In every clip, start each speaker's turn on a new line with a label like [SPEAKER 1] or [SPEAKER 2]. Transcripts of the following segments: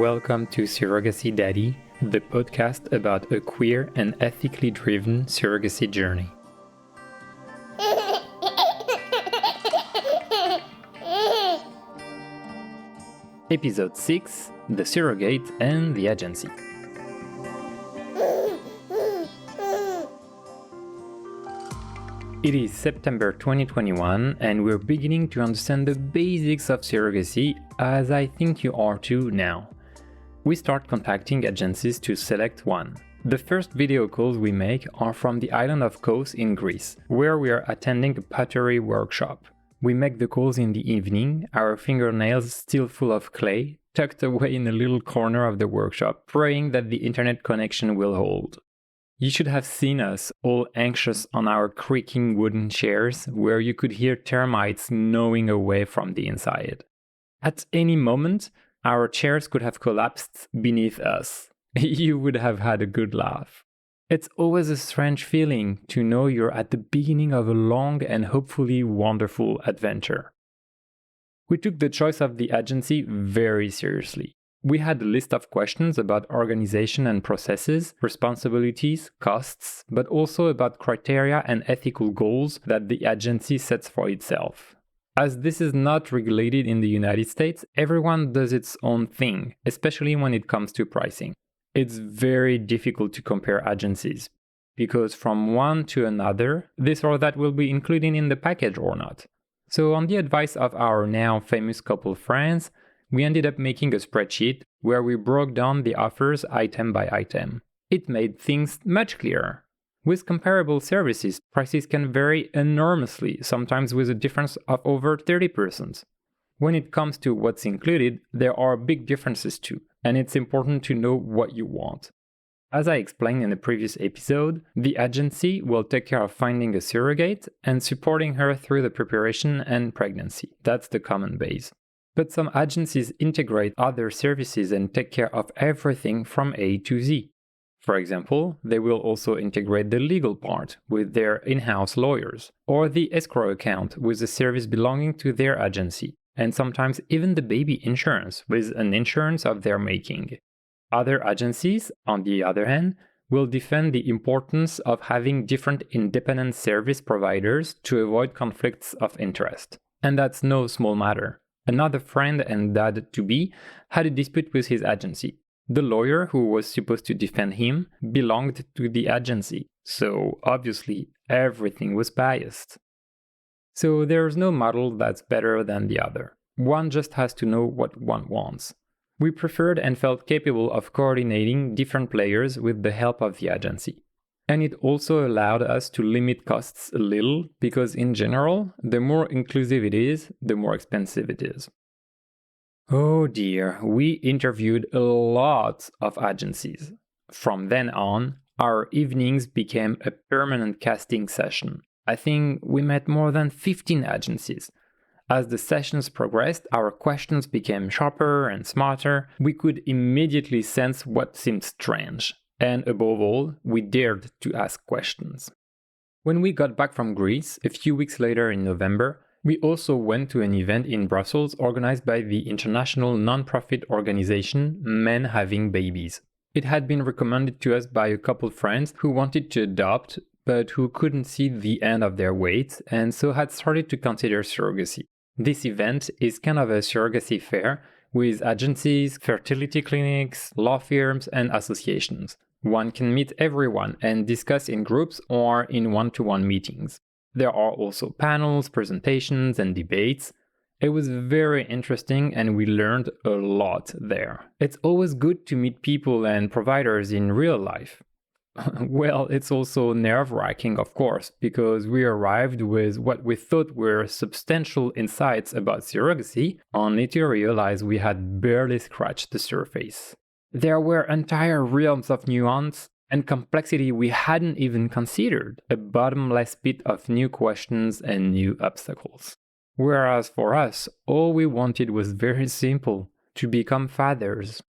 [SPEAKER 1] Welcome to Surrogacy Daddy, the podcast about a queer and ethically driven surrogacy journey. Episode 6, The Surrogate and the Agency. It is September 2021 and we're beginning to understand the basics of surrogacy, as I think you are too now. We start contacting agencies to select one. The first video calls we make are from the island of Kos in Greece, where we are attending a pottery workshop. We make the calls in the evening, our fingernails still full of clay, tucked away in a little corner of the workshop, praying that the internet connection will hold. You should have seen us, all anxious on our creaking wooden chairs, where you could hear termites gnawing away from the inside. At any moment, our chairs could have collapsed beneath us. You would have had a good laugh. It's always a strange feeling to know you're at the beginning of a long and hopefully wonderful adventure. We took the choice of the agency very seriously. We had a list of questions about organization and processes, responsibilities, costs, but also about criteria and ethical goals that the agency sets for itself. As this is not regulated in the United States, everyone does its own thing, especially when it comes to pricing. It's very difficult to compare agencies, because from one to another, this or that will be included in the package or not. So on the advice of our now famous couple friends, we ended up making a spreadsheet where we broke down the offers item by item. It made things much clearer. With comparable services, prices can vary enormously, sometimes with a difference of over 30%. When it comes to what's included, there are big differences too, and it's important to know what you want. As I explained in the previous episode, the agency will take care of finding a surrogate and supporting her through the preparation and pregnancy. That's the common base. But some agencies integrate other services and take care of everything from A to Z. For example, they will also integrate the legal part with their in-house lawyers, or the escrow account with a service belonging to their agency, and sometimes even the baby insurance with an insurance of their making. Other agencies, on the other hand, will defend the importance of having different independent service providers to avoid conflicts of interest. And that's no small matter. Another friend and dad-to-be had a dispute with his agency. The lawyer who was supposed to defend him belonged to the agency, so obviously everything was biased. So there's no model that's better than the other. One just has to know what one wants. We preferred and felt capable of coordinating different players with the help of the agency. And it also allowed us to limit costs a little, because in general, the more inclusive it is, the more expensive it is. Oh dear, we interviewed a lot of agencies. From then on, our evenings became a permanent casting session. I think we met more than 15 agencies. As the sessions progressed, our questions became sharper and smarter. We could immediately sense what seemed strange. And above all, we dared to ask questions. When we got back from Greece, a few weeks later in November, we also went to an event in Brussels organized by the international non-profit organization Men Having Babies. It had been recommended to us by a couple friends who wanted to adopt, but who couldn't see the end of their wait, and so had started to consider surrogacy. This event is kind of a surrogacy fair with agencies, fertility clinics, law firms, and associations. One can meet everyone and discuss in groups or in one-to-one meetings. There are also panels, presentations, and debates. It was very interesting and we learned a lot there. It's always good to meet people and providers in real life. Well, it's also nerve-wracking, of course, because we arrived with what we thought were substantial insights about surrogacy, only to realize we had barely scratched the surface. There were entire realms of nuance and complexity we hadn't even considered, a bottomless pit of new questions and new obstacles. Whereas for us, all we wanted was very simple, to become fathers.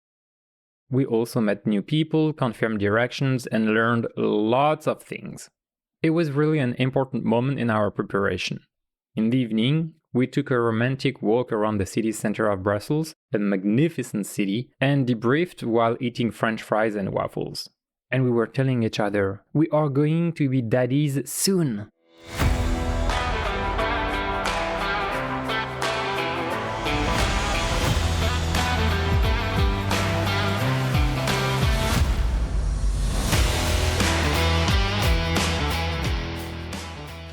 [SPEAKER 1] We also met new people, confirmed directions, and learned lots of things. It was really an important moment in our preparation. In the evening, we took a romantic walk around the city center of Brussels, a magnificent city, and debriefed while eating French fries and waffles. And we were telling each other, we are going to be daddies soon.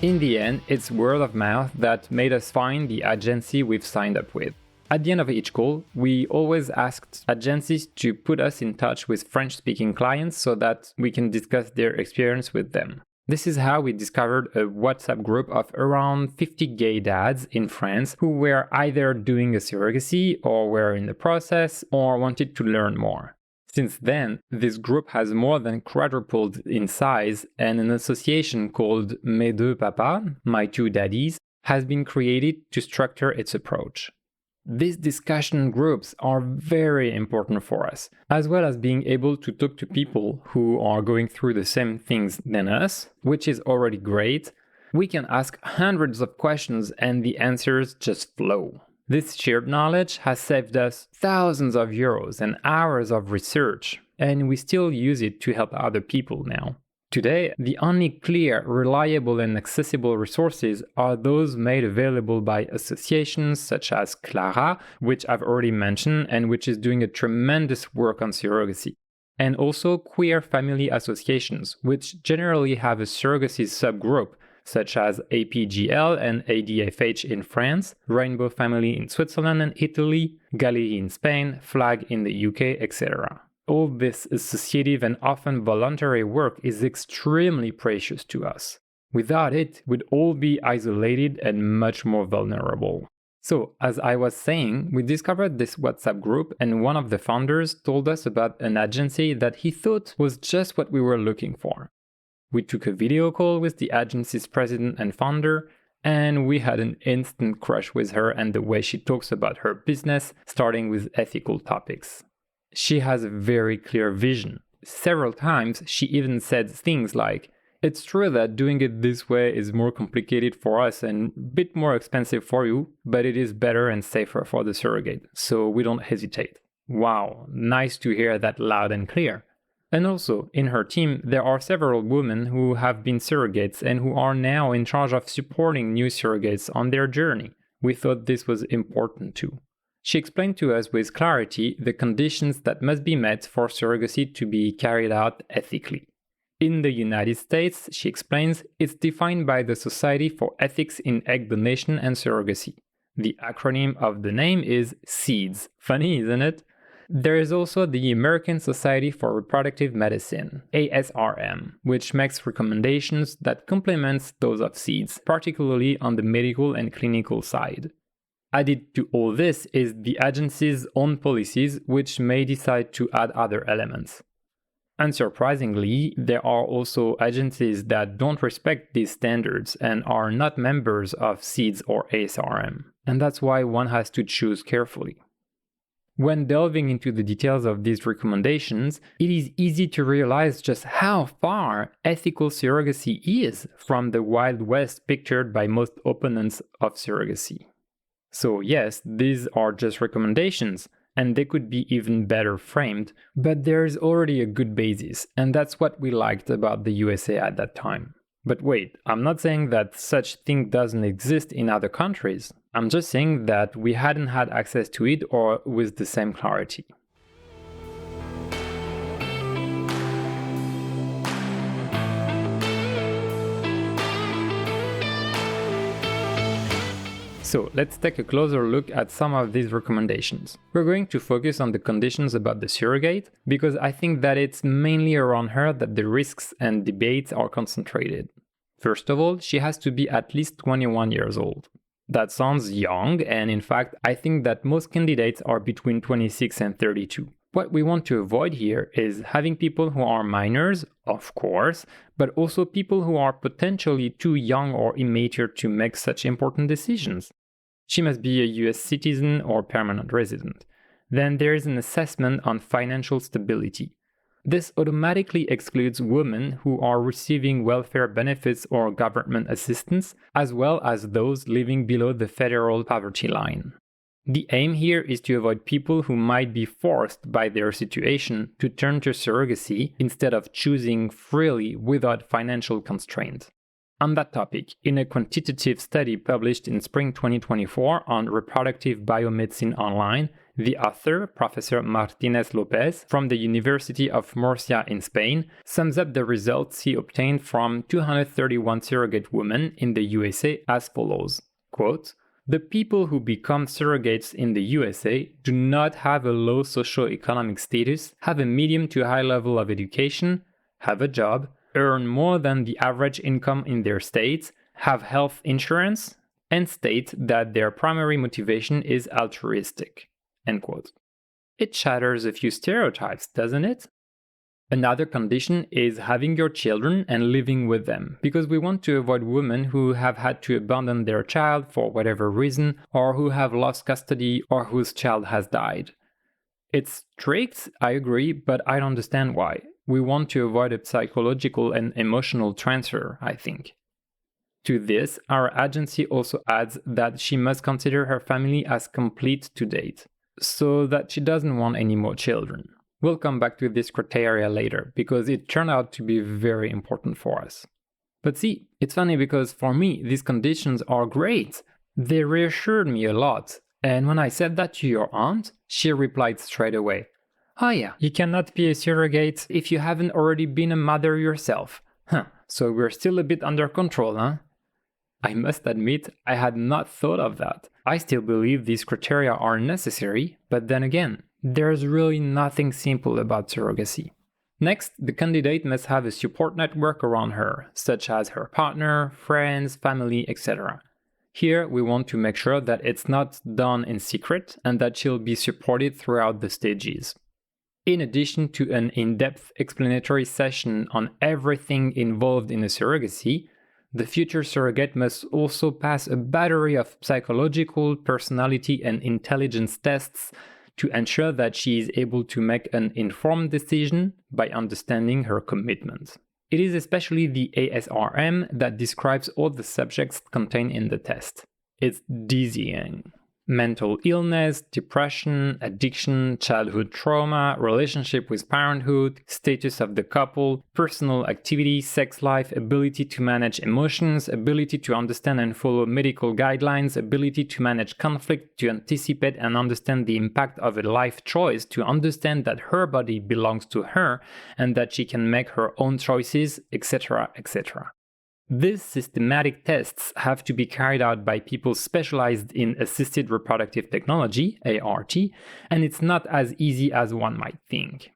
[SPEAKER 1] In the end, it's word of mouth that made us find the agency we've signed up with. At the end of each call, we always asked agencies to put us in touch with French-speaking clients so that we can discuss their experience with them. This is how we discovered a WhatsApp group of around 50 gay dads in France who were either doing a surrogacy or were in the process or wanted to learn more. Since then, this group has more than quadrupled in size, and an association called Mes Deux Papas, My Two Daddies, has been created to structure its approach. These discussion groups are very important for us, as well as being able to talk to people who are going through the same things than us, which is already great. We can ask hundreds of questions and the answers just flow. This shared knowledge has saved us thousands of euros and hours of research, and we still use it to help other people now. Today, the only clear, reliable and accessible resources are those made available by associations such as CLARA, which I've already mentioned and which is doing a tremendous work on surrogacy, and also queer family associations, which generally have a surrogacy subgroup, such as APGL and ADFH in France, Rainbow Family in Switzerland and Italy, Galehi in Spain, FFLAG in the UK, etc. All this associative and often voluntary work is extremely precious to us. Without it, we'd all be isolated and much more vulnerable. So, as I was saying, we discovered this WhatsApp group, and one of the founders told us about an agency that he thought was just what we were looking for. We took a video call with the agency's president and founder, and we had an instant crush with her and the way she talks about her business, starting with ethical topics. She has a very clear vision. Several times she even said things like, "It's true that doing it this way is more complicated for us and a bit more expensive for you, but it is better and safer for the surrogate, so we don't hesitate." Wow, nice to hear that loud and clear. And also, in her team, there are several women who have been surrogates and who are now in charge of supporting new surrogates on their journey. We thought this was important too. She explained to us with clarity the conditions that must be met for surrogacy to be carried out ethically. In the United States, she explains, it's defined by the Society for Ethics in Egg Donation and Surrogacy. The acronym of the name is SEEDS. Funny, isn't it? There is also the American Society for Reproductive Medicine, ASRM, which makes recommendations that complement those of SEEDS, particularly on the medical and clinical side. Added to all this is the agency's own policies, which may decide to add other elements. Unsurprisingly, there are also agencies that don't respect these standards and are not members of SEEDS or ASRM, and that's why one has to choose carefully. When delving into the details of these recommendations, it is easy to realize just how far ethical surrogacy is from the Wild West pictured by most opponents of surrogacy. So yes, these are just recommendations, and they could be even better framed, but there is already a good basis, and that's what we liked about the USA at that time. But wait, I'm not saying that such thing doesn't exist in other countries. I'm just saying that we hadn't had access to it or with the same clarity. So let's take a closer look at some of these recommendations. We're going to focus on the conditions about the surrogate, because I think that it's mainly around her that the risks and debates are concentrated. First of all, she has to be at least 21 years old. That sounds young, and in fact, I think that most candidates are between 26 and 32. What we want to avoid here is having people who are minors, of course, but also people who are potentially too young or immature to make such important decisions. She must be a US citizen or permanent resident. Then there is an assessment on financial stability. This automatically excludes women who are receiving welfare benefits or government assistance, as well as those living below the federal poverty line. The aim here is to avoid people who might be forced by their situation to turn to surrogacy instead of choosing freely without financial constraint. On that topic, in a quantitative study published in spring 2024 on Reproductive Biomedicine Online, the author, Professor Martinez Lopez, from the University of Murcia in Spain, sums up the results he obtained from 231 surrogate women in the USA as follows. Quote, "The people who become surrogates in the USA do not have a low socioeconomic status, have a medium to high level of education, have a job, earn more than the average income in their states, have health insurance, and state that their primary motivation is altruistic." End quote. It shatters a few stereotypes, doesn't it? Another condition is having your children and living with them, because we want to avoid women who have had to abandon their child for whatever reason, or who have lost custody, or whose child has died. It's strict, I agree, but I don't understand why. We want to avoid a psychological and emotional transfer, I think. To this, our agency also adds that she must consider her family as complete to date, so that she doesn't want any more children. We'll come back to this criteria later, because it turned out to be very important for us. But see, it's funny because for me, these conditions are great. They reassured me a lot. And when I said that to your aunt, she replied straight away, "Oh yeah, you cannot be a surrogate if you haven't already been a mother yourself. Huh, so we're still a bit under control, huh?" I must admit, I had not thought of that. I still believe these criteria are necessary, but then again, there's really nothing simple about surrogacy. Next, the candidate must have a support network around her, such as her partner, friends, family, etc. Here, we want to make sure that it's not done in secret and that she'll be supported throughout the stages. In addition to an in-depth explanatory session on everything involved in a surrogacy, the future surrogate must also pass a battery of psychological, personality, and intelligence tests to ensure that she is able to make an informed decision by understanding her commitment. It is especially the ASRM that describes all the subjects contained in the test. It's dizzying. Mental illness, depression, addiction, childhood trauma, relationship with parenthood, status of the couple, personal activity, sex life, ability to manage emotions, ability to understand and follow medical guidelines, ability to manage conflict, to anticipate and understand the impact of a life choice, to understand that her body belongs to her and that she can make her own choices, etc., etc. These systematic tests have to be carried out by people specialized in assisted reproductive technology, ART, and it's not as easy as one might think.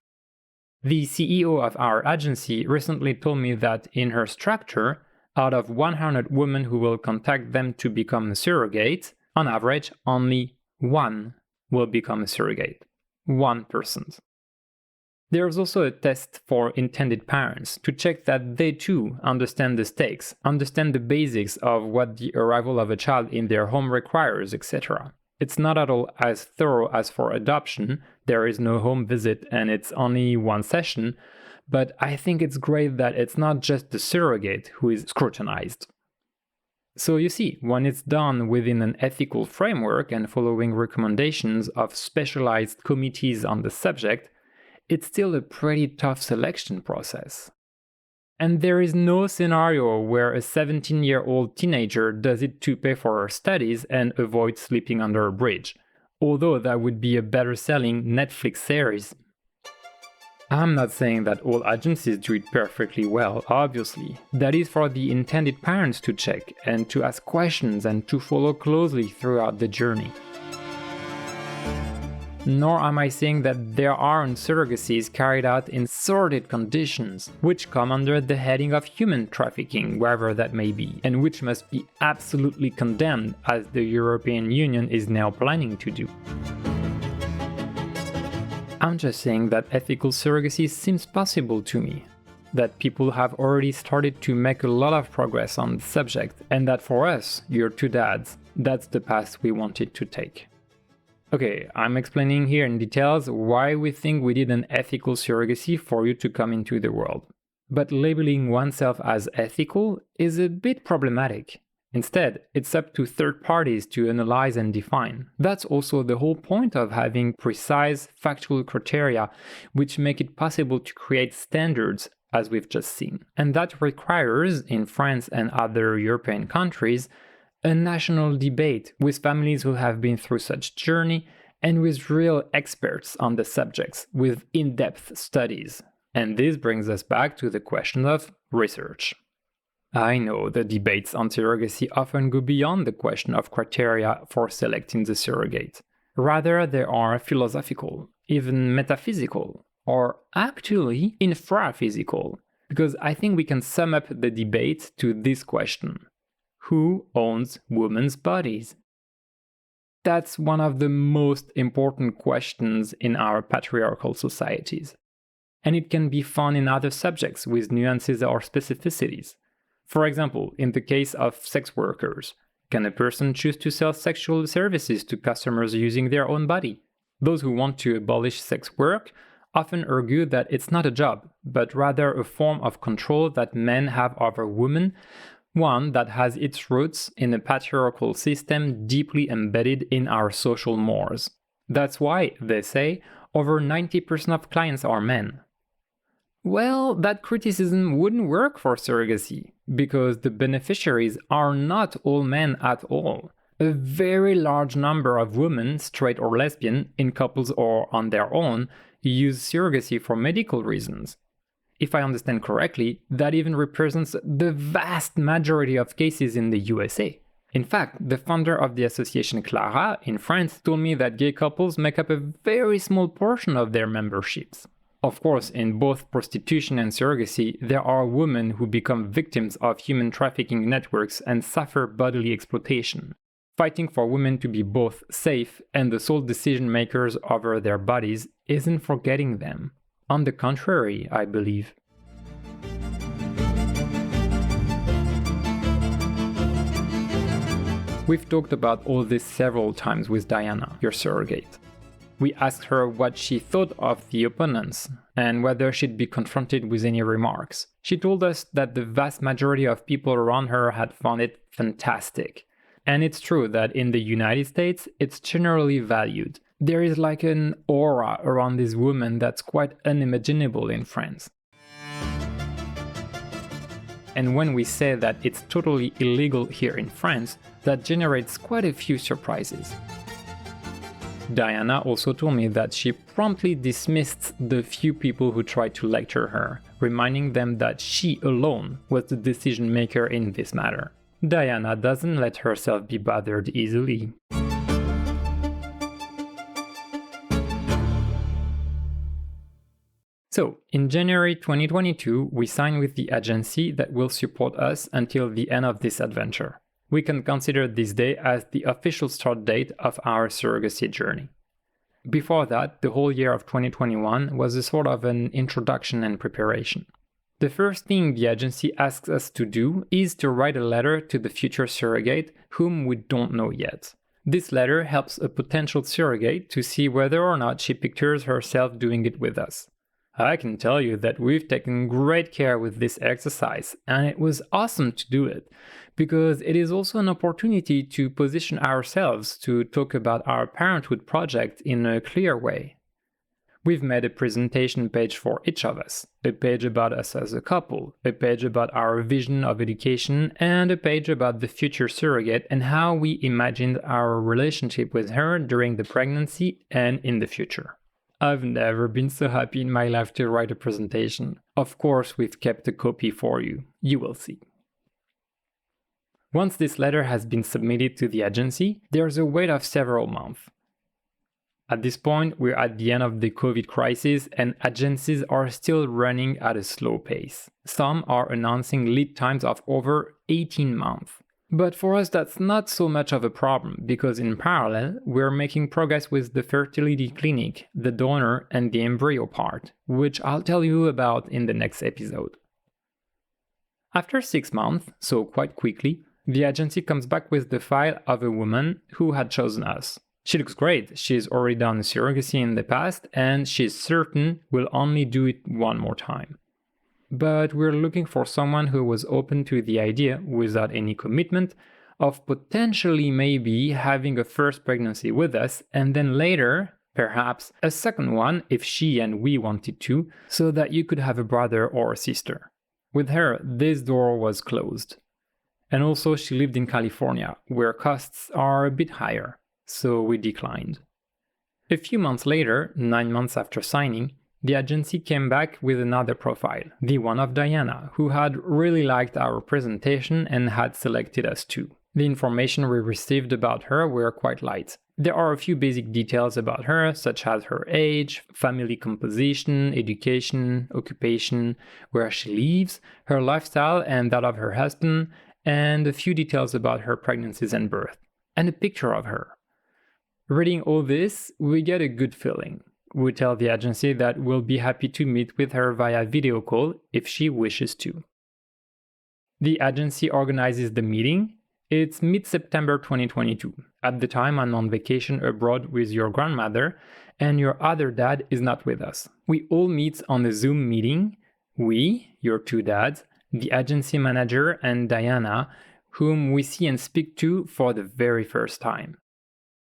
[SPEAKER 1] The CEO of our agency recently told me that in her structure, out of 100 women who will contact them to become a surrogate, on average, only one will become a surrogate. 1%. There's also a test for intended parents to check that they too understand the stakes, understand the basics of what the arrival of a child in their home requires, etc. It's not at all as thorough as for adoption, there is no home visit and it's only one session, but I think it's great that it's not just the surrogate who is scrutinized. So you see, when it's done within an ethical framework and following recommendations of specialized committees on the subject, it's still a pretty tough selection process. And there is no scenario where a 17-year-old teenager does it to pay for her studies and avoid sleeping under a bridge, although that would be a better-selling Netflix series. I'm not saying that all agencies do it perfectly well, obviously. That is for the intended parents to check and to ask questions and to follow closely throughout the journey. Nor am I saying that there aren't surrogacies carried out in sordid conditions, which come under the heading of human trafficking, wherever that may be, and which must be absolutely condemned, as the European Union is now planning to do. I'm just saying that ethical surrogacy seems possible to me, that people have already started to make a lot of progress on the subject, and that for us, your two dads, that's the path we wanted to take. Okay, I'm explaining here in details why we think we did an ethical surrogacy for you to come into the world. But labeling oneself as ethical is a bit problematic. Instead, it's up to third parties to analyze and define. That's also the whole point of having precise, factual criteria, which make it possible to create standards, as we've just seen. And that requires, in France and other European countries, a national debate with families who have been through such journey and with real experts on the subjects, with in-depth studies. And this brings us back to the question of research. I know the debates on surrogacy often go beyond the question of criteria for selecting the surrogate. Rather, they are philosophical, even metaphysical, or actually infraphysical, because I think we can sum up the debate to this question: who owns women's bodies? That's one of the most important questions in our patriarchal societies. And it can be found in other subjects with nuances or specificities. For example, in the case of sex workers, can a person choose to sell sexual services to customers using their own body? Those who want to abolish sex work often argue that it's not a job, but rather a form of control that men have over women, one that has its roots in a patriarchal system deeply embedded in our social mores. That's why, they say, over 90% of clients are men. Well, that criticism wouldn't work for surrogacy, because the beneficiaries are not all men at all. A very large number of women, straight or lesbian, in couples or on their own, use surrogacy for medical reasons. If I understand correctly, that even represents the vast majority of cases in the USA. In fact, the founder of the association CLARA in France told me that gay couples make up a very small portion of their memberships. Of course, in both prostitution and surrogacy, there are women who become victims of human trafficking networks and suffer bodily exploitation. Fighting for women to be both safe and the sole decision makers over their bodies isn't forgetting them. On the contrary, I believe. We've talked about all this several times with Diana, your surrogate. We asked her what she thought of the opponents and whether she'd be confronted with any remarks. She told us that the vast majority of people around her had found it fantastic. And it's true that in the United States, it's generally valued. There is like an aura around this woman that's quite unimaginable in France. And when we say that it's totally illegal here in France, that generates quite a few surprises. Diana also told me that she promptly dismissed the few people who tried to lecture her, reminding them that she alone was the decision maker in this matter. Diana doesn't let herself be bothered easily. So, in January 2022, we signed with the agency that will support us until the end of this adventure. We can consider this day as the official start date of our surrogacy journey. Before that, the whole year of 2021 was a sort of an introduction and preparation. The first thing the agency asks us to do is to write a letter to the future surrogate whom we don't know yet. This letter helps a potential surrogate to see whether or not she pictures herself doing it with us. I can tell you that we've taken great care with this exercise, and it was awesome to do it, because it is also an opportunity to position ourselves to talk about our parenthood project in a clear way. We've made a presentation page for each of us, a page about us as a couple, a page about our vision of education, and a page about the future surrogate and how we imagined our relationship with her during the pregnancy and in the future. I've never been so happy in my life to write a presentation. Of course, we've kept a copy for you. You will see. Once this letter has been submitted to the agency, there's a wait of several months. At this point, we're at the end of the COVID crisis and agencies are still running at a slow pace. Some are announcing lead times of over 18 months. But for us, that's not so much of a problem, because in parallel, we're making progress with the fertility clinic, the donor, and the embryo part, which I'll tell you about in the next episode. After 6 months, so quite quickly, the agency comes back with the file of a woman who had chosen us. She looks great, she's already done surrogacy in the past, and she's certain we'll only do it one more time. But we're looking for someone who was open to the idea without any commitment, of potentially maybe having a first pregnancy with us, and then later, perhaps a second one if she and we wanted to, so that you could have a brother or a sister. With her, this door was closed. And also she lived in California, where costs are a bit higher, so we declined. A few months later, 9 months after signing, the agency came back with another profile, the one of Diana, who had really liked our presentation and had selected us too. The information we received about her were quite light. There are a few basic details about her, such as her age, family composition, education, occupation, where she lives, her lifestyle and that of her husband, and a few details about her pregnancies and birth, and a picture of her. Reading all this, we get a good feeling. We tell the agency that we'll be happy to meet with her via video call if she wishes to. The agency organizes the meeting. It's mid-September 2022. At the time, I'm on vacation abroad with your grandmother, and your other dad is not with us. We all meet on a Zoom meeting. We, your two dads, the agency manager, and Diana, whom we see and speak to for the very first time.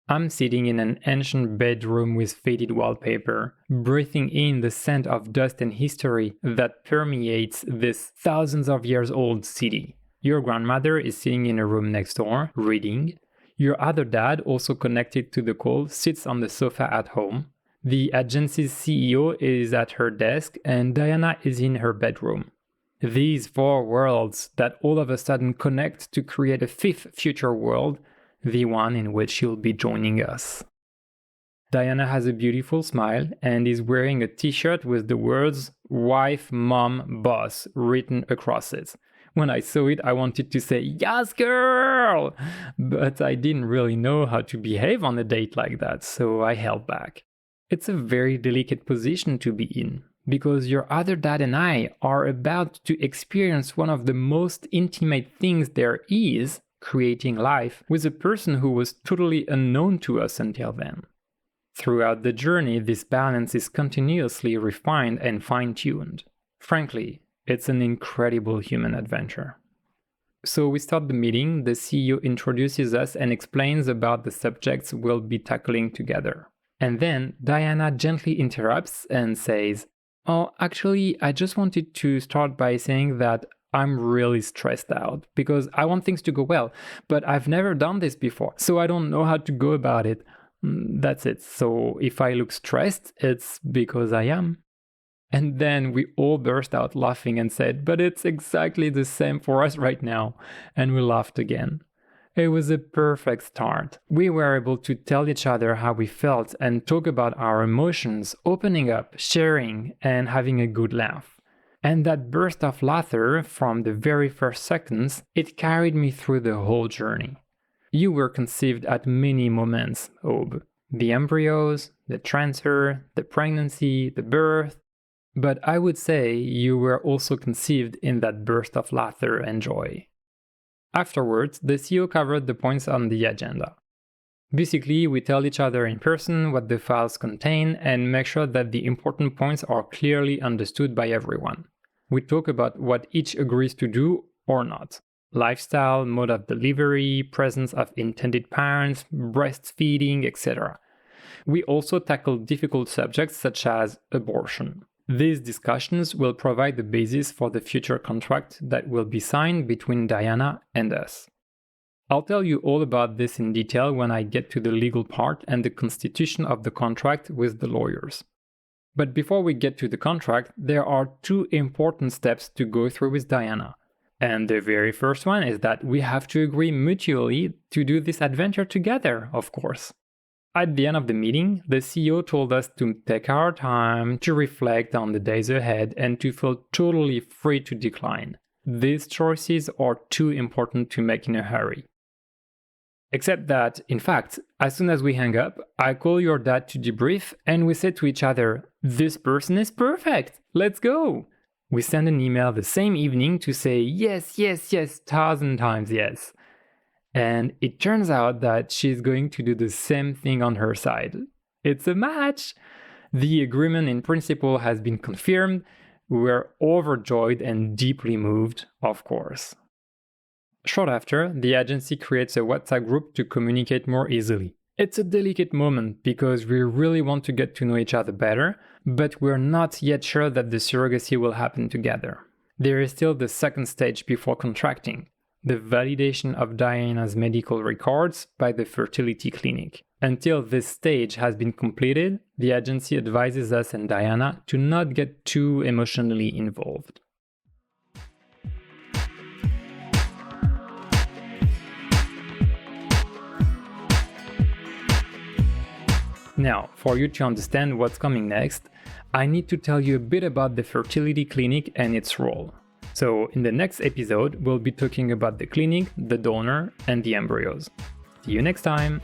[SPEAKER 1] I'm sitting in an ancient bedroom with faded wallpaper, breathing in the scent of dust and history that permeates this thousands of years old city. Your grandmother is sitting in a room next door, reading. Your other dad, also connected to the call, sits on the sofa at home. The agency's CEO is at her desk, and Diana is in her bedroom. These four worlds that all of a sudden connect to create a fifth future world, the one in which you'll be joining us. Diana has a beautiful smile and is wearing a t-shirt with the words "Wife, Mom, Boss" written across it. When I saw it, I wanted to say, "Yes, girl!" But I didn't really know how to behave on a date like that, so I held back. It's a very delicate position to be in, because your other dad and I are about to experience one of the most intimate things there is, creating life with a person who was totally unknown to us until then. Throughout the journey, this balance is continuously refined and fine-tuned. Frankly, it's an incredible human adventure. So we start the meeting, the CEO introduces us and explains about the subjects we'll be tackling together. And then Diana gently interrupts and says, "Oh, actually, I just wanted to start by saying that I'm really stressed out because I want things to go well, but I've never done this before, so I don't know how to go about it. That's it. So if I look stressed, it's because I am." And then we all burst out laughing and said, "But it's exactly the same for us right now." And we laughed again. It was a perfect start. We were able to tell each other how we felt and talk about our emotions, opening up, sharing, and having a good laugh. And that burst of laughter from the very first seconds, it carried me through the whole journey. You were conceived at many moments, Aube. The embryos, the transfer, the pregnancy, the birth. But I would say you were also conceived in that burst of laughter and joy. Afterwards, the CEO covered the points on the agenda. Basically, we tell each other in person what the files contain and make sure that the important points are clearly understood by everyone. We talk about what each agrees to do or not. Lifestyle, mode of delivery, presence of intended parents, breastfeeding, etc. We also tackle difficult subjects such as abortion. These discussions will provide the basis for the future contract that will be signed between Diana and us. I'll tell you all about this in detail when I get to the legal part and the constitution of the contract with the lawyers. But before we get to the contract, there are two important steps to go through with Diana. And the very first one is that we have to agree mutually to do this adventure together, of course. At the end of the meeting, the CEO told us to take our time, to reflect on the days ahead, and to feel totally free to decline. These choices are too important to make in a hurry. Except that, in fact, as soon as we hang up, I call your dad to debrief and we say to each other, "This person is perfect, let's go!" We send an email the same evening to say yes, 1,000 times yes. And it turns out that she's going to do the same thing on her side. It's a match! The agreement in principle has been confirmed. We're overjoyed and deeply moved, of course. Short after, the agency creates a WhatsApp group to communicate more easily. It's a delicate moment because we really want to get to know each other better, but we're not yet sure that the surrogacy will happen together. There is still the second stage before contracting, the validation of Diana's medical records by the fertility clinic. Until this stage has been completed, the agency advises us and Diana to not get too emotionally involved. Now, for you to understand what's coming next, I need to tell you a bit about the fertility clinic and its role. So, in the next episode, we'll be talking about the clinic, the donor, and the embryos. See you next time!